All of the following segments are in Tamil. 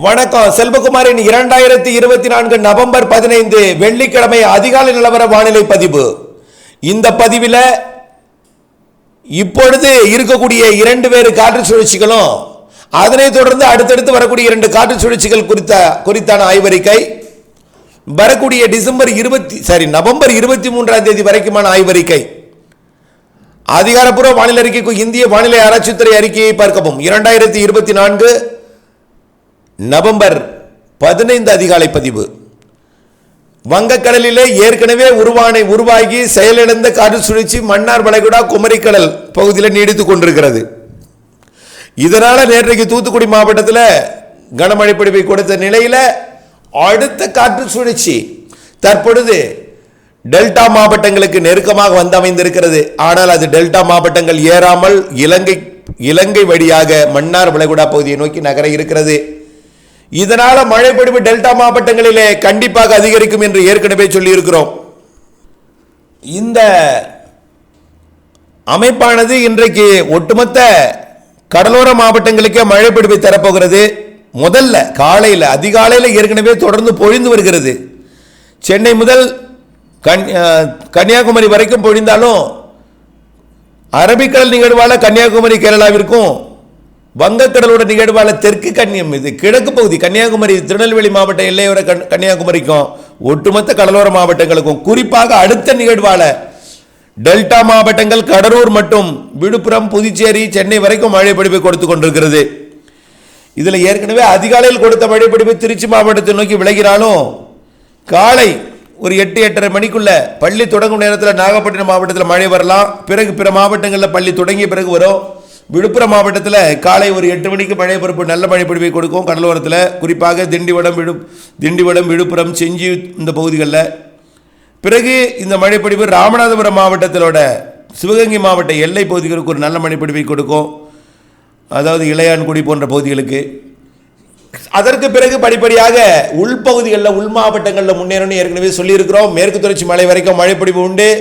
வணக்கம். செல்வகுமாரின் 2024 நவம்பர் 15 வெள்ளிக்கிழமை அதிகாலை நிலவர வானிலை பதிவு. இந்த பதிவில் இப்பொழுது இருக்கக்கூடிய 2 வேறு காற்று சுழற்சிகளும் அதனைத் தொடர்ந்து அடுத்தடுத்து வரக்கூடிய 2 காற்று சுழற்சிகள் குறித்தான ஆய்வறிக்கை, வரக்கூடிய நவம்பர் 23 வரைக்குமான ஆய்வறிக்கை, அதிகாரப்பூர்வ வானிலை அறிக்கைக்கு இந்திய வானிலை ஆராய்ச்சித்துறை அறிக்கையை பார்க்கவும். 2024 நவம்பர் 15 அதிகாலை பதிவு. வங்கக்கடலிலே ஏற்கனவே உருவாகி செயலிழந்த காற்று சுழற்சி மன்னார் வளைகுடா குமரிக்கடல் பகுதியில் நீடித்துக் கொண்டிருக்கிறது. இதனால நேற்றைக்கு தூத்துக்குடி மாவட்டத்தில் கனமழை பொழிவை கொடுத்த நிலையில் அடுத்த காற்று சுழற்சி தற்பொழுது டெல்டா மாவட்டங்களுக்கு நெருக்கமாக வந்து அமைந்திருக்கிறது. ஆனால் அது டெல்டா மாவட்டங்கள் ஏறாமல் இலங்கை வழியாக மன்னார் வளைகுடா பகுதியை நோக்கி நகர இருக்கிறது. இதனால மழை பொழிவு டெல்டா மாவட்டங்களிலே கண்டிப்பாக அதிகரிக்கும் என்று ஏற்கனவே சொல்லி இருக்கிறோம். இந்த அமைப்பானது இன்றைக்கு ஒட்டுமொத்த கடலோர மாவட்டங்களுக்கே மழை பொழிவை தரப்போகிறது. முதல்ல காலையில் அதிகாலையில் ஏற்கனவே தொடர்ந்து பொழிந்து வருகிறது. சென்னை முதல் கன்னியாகுமரி வரைக்கும் பொழிந்தாலும் அரபிக்கடல் நிகழ்வால கன்னியாகுமரி கேரளாவிற்கும், வங்கக்கடலோட நிகழ்வால தெற்கு கிழக்கு பகுதி கன்னியாகுமரி திருநெல்வேலி மாவட்ட எல்லையோர கன்னியாகுமரிக்கும் ஒட்டுமொத்த கடலோர மாவட்டங்களுக்கும், குறிப்பாக அடுத்த நிகழ்வால டெல்டா மாவட்டங்கள் கடலூர் மற்றும் விழுப்புரம் புதுச்சேரி சென்னை வரைக்கும் மழை பொழிவை கொடுத்து கொண்டிருக்கிறது. இதில் ஏற்கனவே அதிகாலையில் கொடுத்த மழை பொழிவு திருச்சி மாவட்டத்தை நோக்கி விலகினாலும் காலை ஒரு 8-8:30 மணிக்குள்ள பள்ளி தொடங்கும் நேரத்தில் நாகப்பட்டினம் மாவட்டத்தில் மழை வரலாம். பிறகு பிற மாவட்டங்களில் பள்ளி தொடங்கிய பிறகு வரும். விழுப்புரம் மாவட்டத்தில் காலை ஒரு 8 மணிக்கு மழை பொறுப்பு நல்ல மழை பொழிவை கொடுக்கும். கடலோரத்தில் குறிப்பாக திண்டிவனம் விழுப்புரம் செஞ்சி இந்த பகுதிகளில். பிறகு இந்த மழை பொழிவு ராமநாதபுரம் மாவட்டத்திலோட சிவகங்கை மாவட்ட எல்லை பகுதிகளுக்கு ஒரு நல்ல மழை பொழிவை கொடுக்கும், அதாவது இளையான்குடி போன்ற பகுதிகளுக்கு. அதற்கு பிறகு படிப்படியாக உள்பகுதிகளில் உள் மாவட்டங்களில் முன்னேறணும் ஏற்கனவே சொல்லியிருக்கிறோம். மேற்கு தொடர்ச்சி மலை வரைக்கும் மழை பொழிவு உண்டு.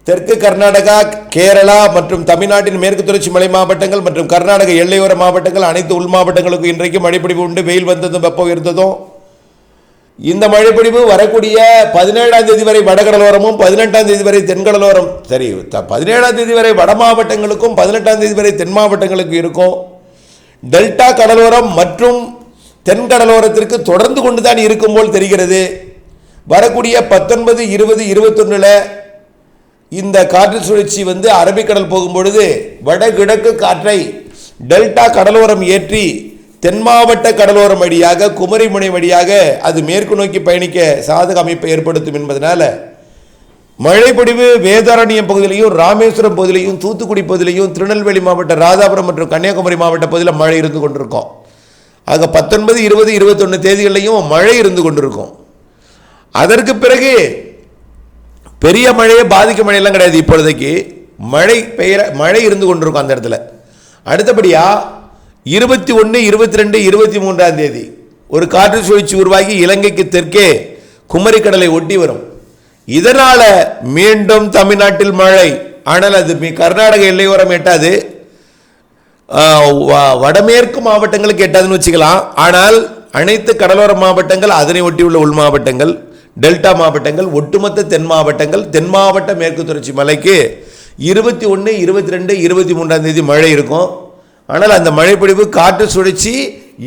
தெற்கு கர்நாடகா, கேரளா மற்றும் தமிழ்நாட்டின் மேற்கு தொடர்ச்சி மலை மாவட்டங்கள் மற்றும் கர்நாடக எல்லையோர மாவட்டங்கள் அனைத்து உள் மாவட்டங்களுக்கும் இன்றைக்கு மழைப்பொழிவு உண்டு. வெயில் வந்ததும் வெப்பம் இருந்ததும் இந்த மழைப்பொழிவு வரக்கூடிய 17ஆம் தேதி வரை வடகடலோரமும் 18ஆம் தேதி வரை தென்கடலோரம் 17ஆம் தேதி வரை வட மாவட்டங்களுக்கும் 18ஆம் தேதி வரை தென் மாவட்டங்களுக்கும் இருக்கும். டெல்டா கடலோரம் மற்றும் தென்கடலோரத்திற்கு தொடர்ந்து கொண்டுதான் இருக்கும் போல் தெரிகிறது. வரக்கூடிய 19, 20, 21 இந்த காற்று சுழற்சி அரபிக்கடல் போகும்பொழுது வடகிழக்கு காற்றை டெல்டா கடலோரம் ஏற்றி தென் மாவட்ட கடலோரம் வழியாக குமரிமுனை வழியாக அது மேற்கு நோக்கி பயணிக்க சாதக அமைப்பை ஏற்படுத்தும் என்பதனால மழைப்பொழிவு வேதாரண்யம் பகுதியிலையும் ராமேஸ்வரம் பகுதியிலையும் தூத்துக்குடி பகுதியிலையும் திருநெல்வேலி மாவட்ட ராதாபுரம் மற்றும் கன்னியாகுமரி மாவட்ட பகுதியில் மழை இருந்து கொண்டிருக்கும். ஆக 19, 20, 21 தேதிகளிலையும் மழை இருந்து கொண்டிருக்கும். அதற்கு பிறகு பெரிய மழையை பாதிக்கும் மழையெல்லாம் கிடையாது. இப்பொழுதைக்கு மழை இருந்து கொண்டிருக்கும் அந்த இடத்துல. அடுத்தபடியா 21, 22, 23ஆம் தேதி ஒரு காற்று சுழற்சி உருவாகி இலங்கைக்கு தெற்கே குமரிக்கடலை ஒட்டி வரும். இதனால மீண்டும் தமிழ்நாட்டில் மழை. ஆனால் அது கர்நாடக எல்லையோரம் எட்டாது, வடமேற்கு மாவட்டங்களுக்கு எட்டாதுன்னு வச்சுக்கலாம். ஆனால் அனைத்து கடலோர மாவட்டங்கள், அதனை ஒட்டியுள்ள உள் மாவட்டங்கள், டெல்டா மாவட்டங்கள், ஒட்டுமொத்த தென் மாவட்டங்கள், தென் மாவட்ட மேற்கு தொடர்ச்சி மலைக்கு 21, 22, 23ஆம் தேதி மழை இருக்கும். ஆனால் அந்த மழைப்பொழிவு காற்று சுழற்சி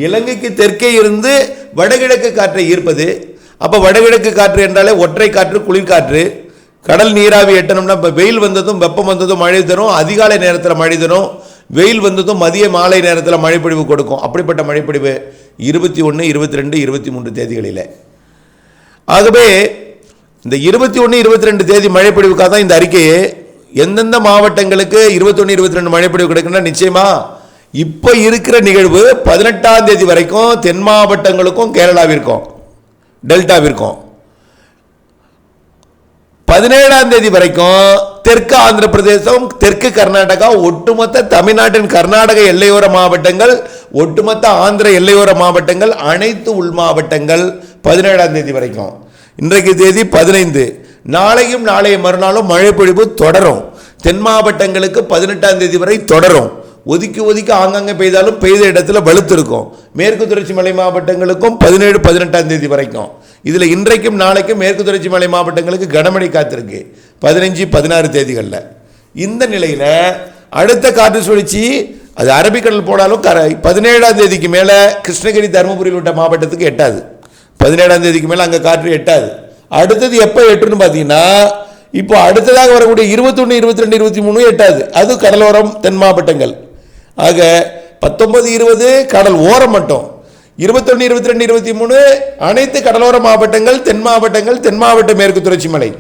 இலங்கைக்கு தெற்கே இருந்து வடகிழக்கு காற்றை ஈர்ப்பது. அப்போ வடகிழக்கு காற்று என்றாலே ஒற்றை காற்று, குளிர்காற்று. கடல் நீராவி எட்டணும்னா இப்போ வெயில் வந்ததும் வெப்பம் வந்ததும் மழை தரும், அதிகாலை நேரத்தில் மழை தரும், வெயில் வந்ததும் மதிய மாலை நேரத்தில் மழைப்பொழிவு கொடுக்கும். அப்படிப்பட்ட மழைப்பொழிவு 21, 22, 23 தேதிகளில். ஆகவே இந்த 21, 22 தேதி மழைப்பொழிவுக்காக தான் இந்த அறிக்கையை எந்தெந்த மாவட்டங்களுக்கு 21, 22 மழைப்பொழிவு கிடைக்குன்னா நிச்சயமா இப்போ இருக்கிற நிகழ்வு 18ஆம் தேதி வரைக்கும் தென் மாவட்டங்களுக்கும் கேரளாவிற்கும் டெல்டாவிற்கும், 17ஆம் தேதி வரைக்கும் தெற்கு ஆந்திர பிரதேசம், தெற்கு கர்நாடகா, ஒட்டுமொத்த தமிழ்நாட்டின் கர்நாடக எல்லையோர மாவட்டங்கள், ஒட்டுமொத்த ஆந்திர எல்லையோர மாவட்டங்கள், அனைத்து உள் மாவட்டங்கள் 17ஆம் தேதி வரைக்கும். இன்றைக்கு தேதி 15. நாளையும் நாளைய மறுநாளும் மழை பொழிவு தொடரும். தென் மாவட்டங்களுக்கு 18ஆம் தேதி வரை தொடரும். ஒதுக்கி ஒதுக்கி ஆங்காங்கே பெய்தாலும் பெய்த இடத்துல வலுத்திருக்கும். மேற்கு தொடர்ச்சி மலை மாவட்டங்களுக்கும் 17, 18ஆம் தேதி வரைக்கும். இதில் இன்றைக்கும் நாளைக்கும் மேற்கு தொடர்ச்சி மலை மாவட்டங்களுக்கு கனமழை காத்திருக்கு 15, 16 தேதிகளில். இந்த நிலையில் அடுத்த காற்று சுழற்சி அது அரபிக்கடல் போனாலும் 17ஆம் தேதிக்கு மேலே கிருஷ்ணகிரி தருமபுரி உள்ளிட்ட மாவட்டத்துக்கு எட்டாது. 17ஆம் தேதிக்கு மேலே அங்கே காற்று எட்டாது. அடுத்தது எப்போ எட்டுன்னு பார்த்தீங்கன்னா இப்போ அடுத்ததாக வரக்கூடிய 21, 22, 23 எட்டாது. அது கடலோரம் தென் மாவட்டங்கள். ஆக 19, 20 கடல் ஓரம் மட்டும். 21, 22, 23 அனைத்து கடலோர மாவட்டங்கள், தென் மாவட்ட மேற்கு தொடர்ச்சி மலை.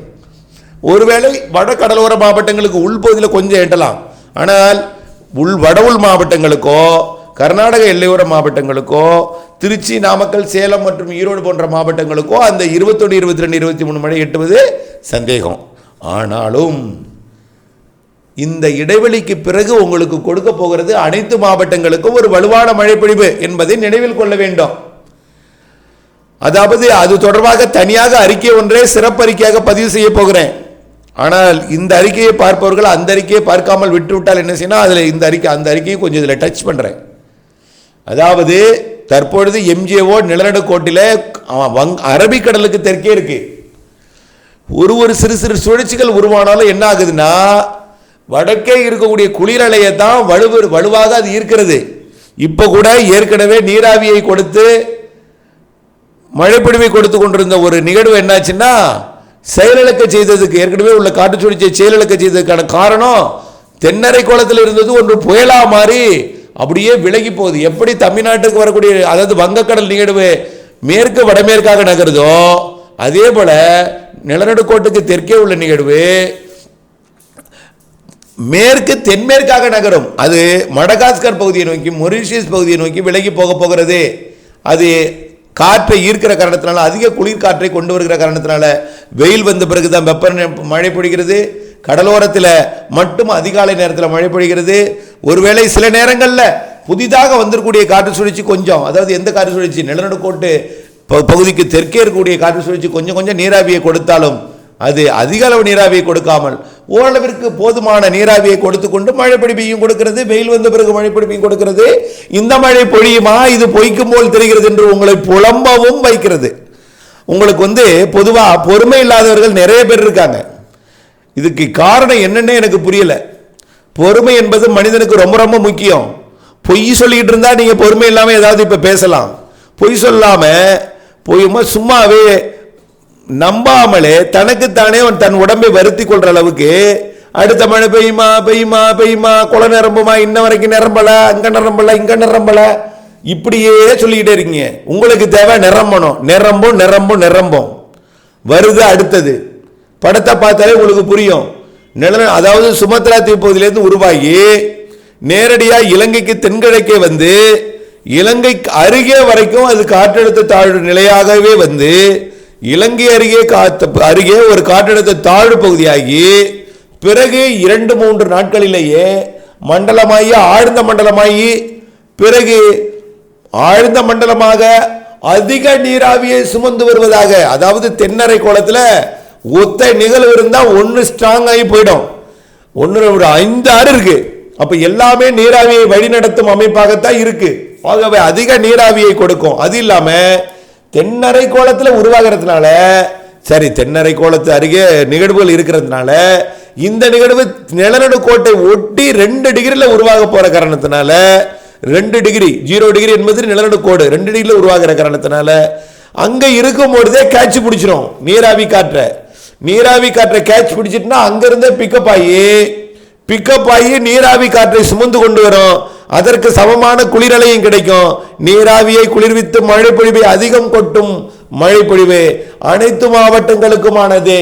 ஒருவேளை வட கடலோர மாவட்டங்களுக்கு உள்பகுதியில் கொஞ்சம் எட்டலாம். ஆனால் வட உள் மாவட்டங்களுக்கோ கர்நாடக எல்லையோர மாவட்டங்களுக்கோ திருச்சி, நாமக்கல், சேலம் மற்றும் ஈரோடு போன்ற மாவட்டங்களுக்கோ அந்த 21, 22, 23 மழை எட்டுவது சந்தேகம். ஆனாலும் இந்த இடைவெளிக்கு பிறகு உங்களுக்கு கொடுக்க போகிறது அனைத்து மாவட்டங்களுக்கும் ஒரு வலுவான மழைப்பொழிவு என்பதை நினைவில் கொள்ள வேண்டும். அதாவது அது தொடர்பாக தனியாக அறிக்கை ஒன்றே சிறப்பு அறிக்கையாக பதிவு செய்ய போகிறேன். ஆனால் இந்த அறிக்கையை பார்ப்பவர்கள் அந்த அறிக்கையை பார்க்காமல் விட்டுவிட்டால் என்ன செய்யணும், அதில் இந்த அந்த அறிக்கையை கொஞ்சம் இதில் டச் பண்ணுறேன். அதாவது தற்பொழுது எம்ஜிஓ நிலநடுக்கோட்டில் அரபிக்கடலுக்கு தெற்கே இருக்கு. ஒரு சிறு சிறு சுழற்சிகள் உருவானாலும் என்ன ஆகுதுன்னா வடக்கே இருக்கக்கூடிய குளிரலையை தான் வலுவாக அது இருக்கிறது. இப்போ கூட ஏற்கனவே நீராவியை கொடுத்து மழைப்பொழிவை கொடுத்து கொண்டிருந்த ஒரு நிகழ்வு என்னாச்சுன்னா செயலிழக்க செய்ததுக்கு, ஏற்கனவே உள்ள காற்று சுழற்சியை செயலிழக்க செய்ததுக்கான காரணம் தென்னரை கோலத்தில் இருந்தது ஒன்று புயலா மாறி அப்படியே விலகி போகுது. எப்படி தமிழ்நாட்டுக்கு வரக்கூடிய அதாவது வங்கக்கடல் நிகழ்வு மேற்கு வடமேற்காக நகருதோ அதே போல நிலநடுக்கோட்டுக்கு தெற்கே உள்ள நிகழ்வு மேற்கு தென்மேற்காக நகரும். அது மடகாஸ்கர் பகுதியை நோக்கி, மொரீஷியஸ் பகுதியை நோக்கி விலகி போகிறது. அது காற்றை ஈர்க்கிற காரணத்தினால, அதிக குளிர் காற்றை கொண்டு வருகிற காரணத்தினால வெயில் வந்த பிறகுதான் மழை பொழிகிறது. கடலோரத்தில் மட்டும் அதிகாலை நேரத்தில் மழை பொழிகிறது. ஒருவேளை சில நேரங்களில் புதிதாக வந்திருக்கக்கூடிய காற்று சுழற்சி கொஞ்சம், அதாவது எந்த காற்று சுழற்சி நிலநடுக்கோட்டு பகுதிக்கு தெற்கே இருக்கக்கூடிய காற்று சுழற்சி கொஞ்சம் நீராவியை கொடுத்தாலும் அது அதிக அளவு நீராவியை கொடுக்காமல் ஓரளவிற்கு போதுமான நீராவியை கொடுத்து கொண்டு மழை பொழிவையும் கொடுக்கிறது. வெயில் வந்த பிறகு மழை பொழிவையும் கொடுக்கிறது. இந்த மழை பொழியுமா, இது பொய்க்கும் போல் தெரிகிறது என்று உங்களை புலம்பவும் வைக்கிறது. உங்களுக்கு பொதுவாக பொறுமை இல்லாதவர்கள் நிறைய பேர் இருக்காங்க. இதுக்கு காரணம் என்னன்னு எனக்கு புரியல. பொறுமை என்பது மனிதனுக்கு ரொம்ப ரொம்ப முக்கியம். பொய் சொல்லிட்டு இருந்தா நீங்க பொறுமை இல்லாம ஏதாவது இப்ப பேசலாம். பொய் சொல்லாம சும்மாவே நம்பாமலே தனக்குத்தானே தன் உடம்பை வருத்தி கொள்ற அளவுக்கு அடுத்த மழை பெய்யுமா பெய்யுமா பெய்யுமா, குளம் நிரம்புமா, இன்ன வரைக்கும் நிரம்பல, அங்க நிரம்பல, இங்க நிரம்பல, இப்படியே சொல்லிக்கிட்டே இருக்கீங்க. உங்களுக்கு தேவை நிரம்பணும். நிரம்பும் வருது. அடுத்தது படத்தை பார்த்தாலே உங்களுக்கு புரியும். அதாவது சுமத்ரா தீபகுதியிலிருந்து உருவாகி நேரடியாக இலங்கைக்கு தென்கிழக்கே வந்து இலங்கை அருகே வரைக்கும் அது காற்றழுத்த தாழ்வு நிலையாகவே வந்து இலங்கை அருகே ஒரு காற்றழுத்த தாழ்வு பகுதியாகி பிறகு 2-3 நாட்களிலேயே மண்டலமாகி ஆழ்ந்த மண்டலமாகி பிறகு ஆழ்ந்த மண்டலமாக அதிக நீராவியை சுமந்து வருவதாக, அதாவது தென்னரை கோலத்தில் ஒத்த நிகழ்வு இருந்தா ஒன்னு ஸ்ட்ராங் ஆகி போயிடும். ஒன்னு ஒரு 5-6 இருக்கு. அப்ப எல்லாமே நீராவியை வழிநடத்தும் அமைப்பாகத்தான் இருக்கு. ஆகவே அதிக நீராவியை கொடுக்கும். அது இல்லாம தென்னரை கோலத்தில் உருவாகிறதுனால, சரி தென்னரை கோலத்து அருகே நிகழ்வுகள் இருக்கிறதுனால இந்த நிகழ்வு நிலநடுக்கோட்டை ஒட்டி 2 டிகிரியில் உருவாக போற காரணத்தினால 2 டிகிரி 0 டிகிரி என்பது நிலநடுக்கோடு 2 டிகிரியில் உருவாகிற காரணத்தினால அங்க இருக்கும் பொழுதே கேட்ச் பிடிச்சிடும். நீராவி காற்றை கேட்ச் பிடிச்சிட்டுனா அங்கிருந்தே பிக்கப் ஆகி நீராவி காற்றை சுமந்து கொண்டு வரும். அதற்கு சமமான குளிரலையும் கிடைக்கும். நீராவியை குளிர்வித்து மழை பொழிவை அதிகம் கொட்டும் மழை பொழிவு அனைத்து மாவட்டங்களுக்குமானது.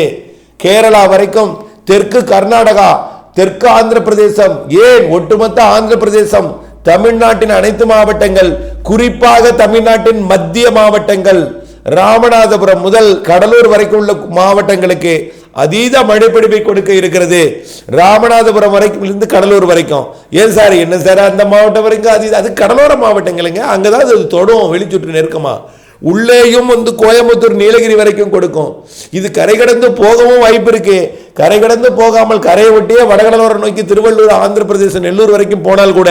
கேரளா வரைக்கும், தெற்கு கர்நாடகா, தெற்கு ஆந்திர பிரதேசம், ஏன் ஒட்டுமொத்த ஆந்திர பிரதேசம், தமிழ்நாட்டின் அனைத்து மாவட்டங்கள், குறிப்பாக தமிழ்நாட்டின் மத்திய மாவட்டங்கள், ராமநாதபுரம் முதல் கடலூர் வரைக்கும் உள்ள மாவட்டங்களுக்கு அதீத மழைப்பொழிவை கொடுக்க இருக்கிறது. ராமநாதபுரம் வரைக்கும் இருந்து கடலூர் வரைக்கும். ஏன் சார் என்ன சார் அந்த மாவட்டம் வரைக்கும் அது கடலோர மாவட்டங்களுங்க, அங்கதான் அது தொடும் வெளிச்சுற்று நெருக்கமா. உள்ளேயும் கோயம்புத்தூர் நீலகிரி வரைக்கும் கொடுக்கும். இது கரை கடந்து போகவும் வாய்ப்பு இருக்கு. கரை கடந்து போகாமல் கரையை ஒட்டியே வடகடலோரம் நோக்கி திருவள்ளூர், ஆந்திர பிரதேசம், நெல்லூர் வரைக்கும் போனால் கூட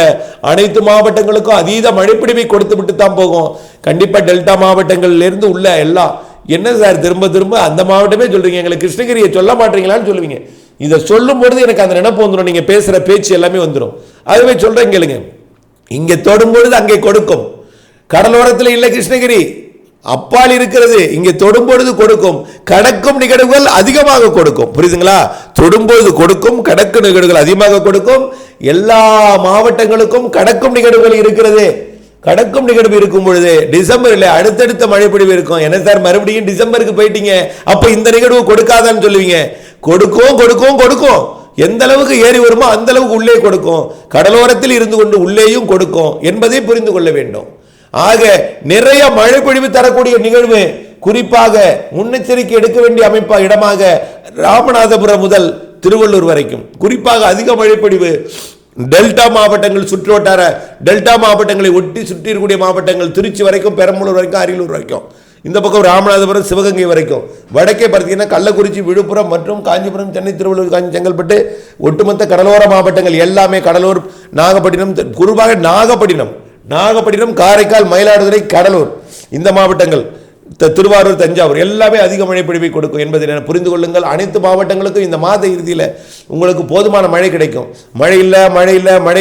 அனைத்து மாவட்டங்களுக்கும் அதீத மழைப்பிடிவை கொடுத்து விட்டு தான் போகும். கண்டிப்பா டெல்டா மாவட்டங்கள்ல இருந்து உள்ள எல்லாம் என்ன சார் திரும்ப திரும்ப அந்த மாவட்டமே சொல்றீங்க, எங்களுக்கு கிருஷ்ணகிரியை சொல்ல மாட்டீங்களான்னு சொல்லுவீங்க. இதை சொல்லும் பொழுது எனக்கு அந்த நினைப்பு வந்துடும், நீங்க பேசுற பேச்சு எல்லாமே வந்துடும். அதுவே சொல்றேன் கேளுங்க, இங்க தொடும்பொழுது அங்கே கொடுக்கும். கடலோரத்தில் இல்லை கிருஷ்ணகிரி, அப்பால் இருக்கிறது. இங்கே தொடும்பொழுது கொடுக்கும், கடக்கும் நிகழ்வுகள் அதிகமாக கொடுக்கும். புரியுதுங்களா? தொடும்பொழுது கொடுக்கும், கடக்கும் நிகழ்வுகள் அதிகமாக கொடுக்கும். எல்லா மாவட்டங்களுக்கும் கடக்கும் நிகழ்வுகள் இருக்கிறது. கடக்கும் நிகழ்வு இருக்கும் பொழுது டிசம்பர்ல அடுத்தடுத்த மழை பொழிவு இருக்கும். என்ன சார் மறுபடியும் டிசம்பருக்கு போயிட்டீங்க, அப்ப இந்த நிகழ்வு கொடுக்காதான்னு சொல்லுவீங்க. கொடுக்கும் கொடுக்கும் கொடுக்கும். எந்த அளவுக்கு ஏறி வருமோ அந்த அளவுக்கு உள்ளே கொடுக்கும். கடலோரத்தில் இருந்து கொண்டு உள்ளேயும் கொடுக்கும் என்பதை புரிந்து கொள்ள வேண்டும். ஆக நிறைய மழை பொழிவு தரக்கூடிய நிகழ்வு, குறிப்பாக முன்னெச்சரிக்கை எடுக்க வேண்டிய இடமாக ராமநாதபுரம் முதல் திருவள்ளூர் வரைக்கும் குறிப்பாக அதிக மழை பொழிவு. டெல்டா மாவட்டங்கள், சுற்றுவட்டார டெல்டா மாவட்டங்களை ஒட்டி சுற்றி இருக்கக்கூடிய மாவட்டங்கள், திருச்சி வரைக்கும், பெரம்பலூர் வரைக்கும், அரியலூர் வரைக்கும், இந்த பக்கம் ராமநாதபுரம், சிவகங்கை வரைக்கும், வடக்கே பார்த்தீங்கன்னா கள்ளக்குறிச்சி, விழுப்புரம் மற்றும் காஞ்சிபுரம், சென்னை, திருவள்ளூர், செங்கல்பட்டு, ஒட்டுமொத்த கடலோர மாவட்டங்கள் எல்லாமே, கடலூர், நாகப்பட்டினம், குறிப்பாக நாகப்பட்டினம், காரைக்கால், மயிலாடுதுறை, கடலூர், இந்த மாவட்டங்கள், திருவாரூர், தஞ்சாவூர் எல்லாமே அதிக மழை பொழிவை கொடுக்கும் என்பதை புரிந்து கொள்ளுங்கள். அனைத்து மாவட்டங்களுக்கும் இந்த மாத இறுதியில் உங்களுக்கு போதுமான மழை கிடைக்கும். மழை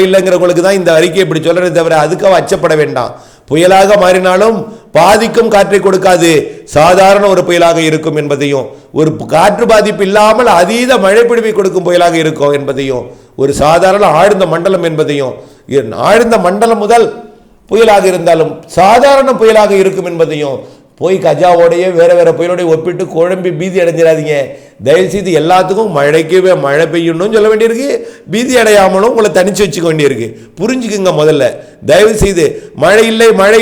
இல்லைங்கிறவங்களுக்கு தான் இந்த அறிக்கை இப்படி சொல்றதை தவிர அதுக்காக அச்சப்பட வேண்டாம். புயலாக மாறினாலும் பாதிக்கும் காற்றை கொடுக்காது, சாதாரண ஒரு புயலாக இருக்கும் என்பதையும், ஒரு காற்று பாதிப்பு இல்லாமல் அதீத மழை பொழிவை கொடுக்கும் புயலாக இருக்கும் என்பதையும், ஒரு சாதாரண ஆழ்ந்த மண்டலம் என்பதையும், ஆழ்ந்த மண்டலம் முதல் புயலாக இருந்தாலும் சாதாரண புயலாக இருக்கும் என்பதையும், போய் கஜாவோடையே வேற புயலோடைய ஒப்பிட்டு குழம்பி பீதி அடைஞ்சிடாதீங்க. தயவுசெய்து எல்லாத்துக்கும் மழை பெய்யணும்னு சொல்ல வேண்டியிருக்கு, பீதி அடையாமலும் உங்களை தனிச்சு வச்சுக்க வேண்டியிருக்கு. புரிஞ்சுக்குங்க. முதல்ல தயவு செய்து மழை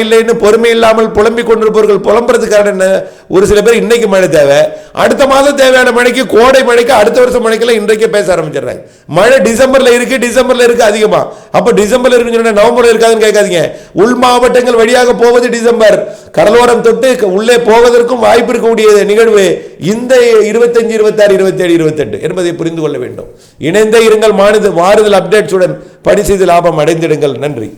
இல்லைன்னு பொறுமை இல்லாமல் புலம்பிக் கொண்டிருப்பவர்கள் புலம்புறதுக்கான என்ன, ஒரு சில பேர் இன்னைக்கு மழை தேவை, அடுத்த மாதம் தேவையான மழைக்கு, கோடை மழைக்கு, அடுத்த வருஷம் மழைக்கெல்லாம் இன்றைக்கே பேச ஆரம்பிச்சிடுறாங்க. மழை டிசம்பர்ல இருக்கு அதிகமா, அப்ப டிசம்பர்ல இருக்குன்னு நவம்பர்ல இருக்காதுன்னு கேட்காதீங்க. உள் மாவட்டங்கள் வழியாக போவது டிசம்பர், கடலோரம் தொட்டு உள்ளே போவதற்கும் வாய்ப்பு இருக்கக்கூடிய நிகழ்வு இந்த 25, 26, 27, 28 என்பதை புரிந்து கொள்ள வேண்டும். இணைந்தே இருங்கள். மாறுதல் அப்டேட்ஸுடன் பணி செய்து லாபம் அடைந்திடுங்கள். நன்றி.